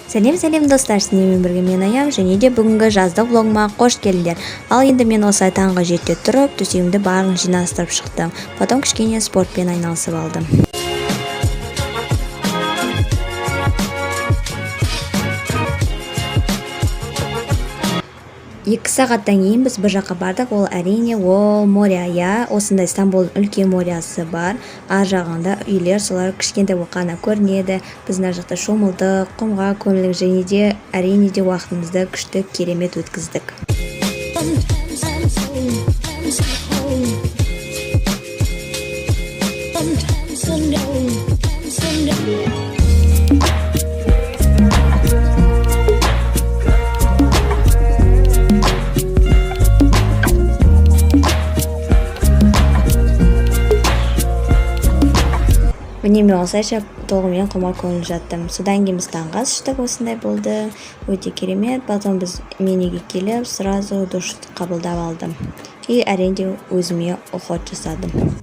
Сәлем достар, сіздермен бірге мен Аям, және де бүгінгі жаздық влогыма қош келдіңдер. Ал енді мен осылай таңғы 7-те тұрып, төсегімді барлығын жинастырып шықтым. Потом кішкене спортпен айналысып алдым. 2 сағаттан кейін біз бір жаққа бардық. Ол әрине ол моря, осындай Стамбулдың үлкен морясы бар. Ар жағында үйлер, солар кішкентай қана көрінеді. Біз ар жақта шомылдық, құмға көмілдік, және де әрине де уақытымызды күшті керемет өткіздік. Мен осылайша толығымен құмға көңіліп жаттым. Содан кейін біз таңғы ас іштік, осындай болды. Өте керемет. Потом біз мен үйге келіп, сразу душ қабылдап алдым. И әрине өзіме уход жасадым.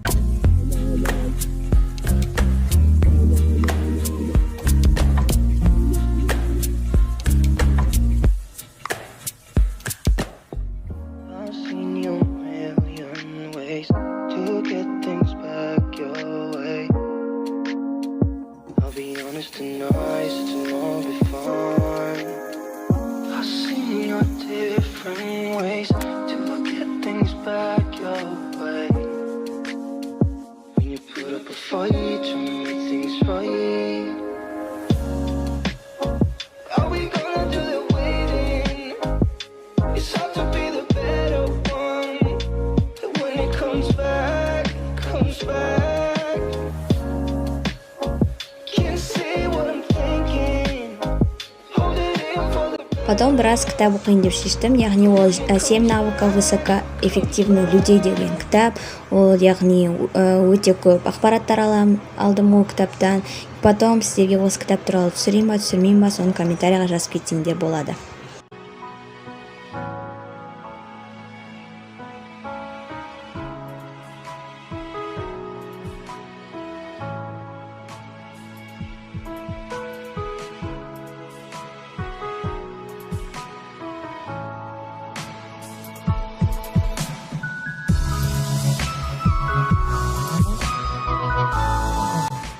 Потом біраз кітап оқиын деп шештім, яғни ол 7 навыков высокоэффективных людей деген кітап. Ол яғни өте көп ақпараттар алдым ол кітаптан. Потом сіздерге осы кітап туралы түсірейін ба, түсірмейін ба, соны комментарийға жазып кетсеңдер болады.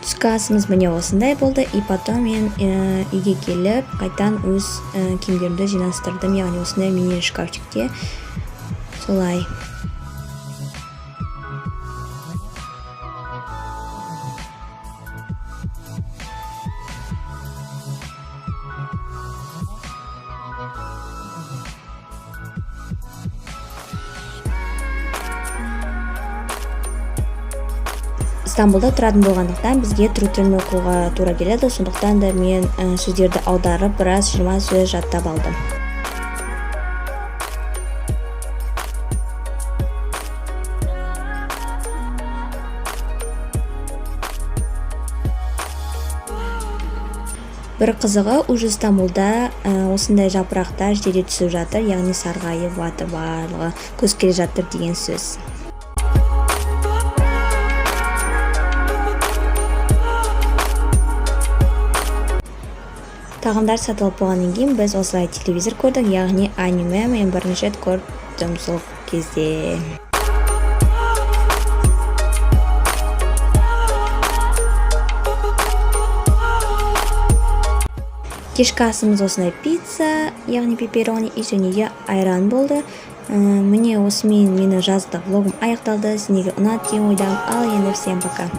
Түскі асымыз міне осындай болды. И потом мен үйге келіп, қайтан өз киімдерімді жинастырдым, яғни осындай мини шкафчикте. Солай. Стамбулда тұратын болғандықтан бізге трутен оқуға тура келеді, сондықтан да мен сөздерді аударып, біраз 20 сөз жаттап алдым. Бір қызығы, уже Стамбулда осындай жапырақтар жерге түсіп жатыр, яғни сарғайып жатыр барлығы, көз келе жатыр деген сөз. Тағамдар сатылып болғаннан кейін біз осылай телевизор көрдік, яғни аниме мен бірінші рет көрдім сол кезде. Кешкі асымыз осындай пицца, яғни пепперони, және де айран болды. Міне осымен мені жаздық влогым аяқталды. Сіздерге ұнады деген ойдамын. Ал енді всем пока.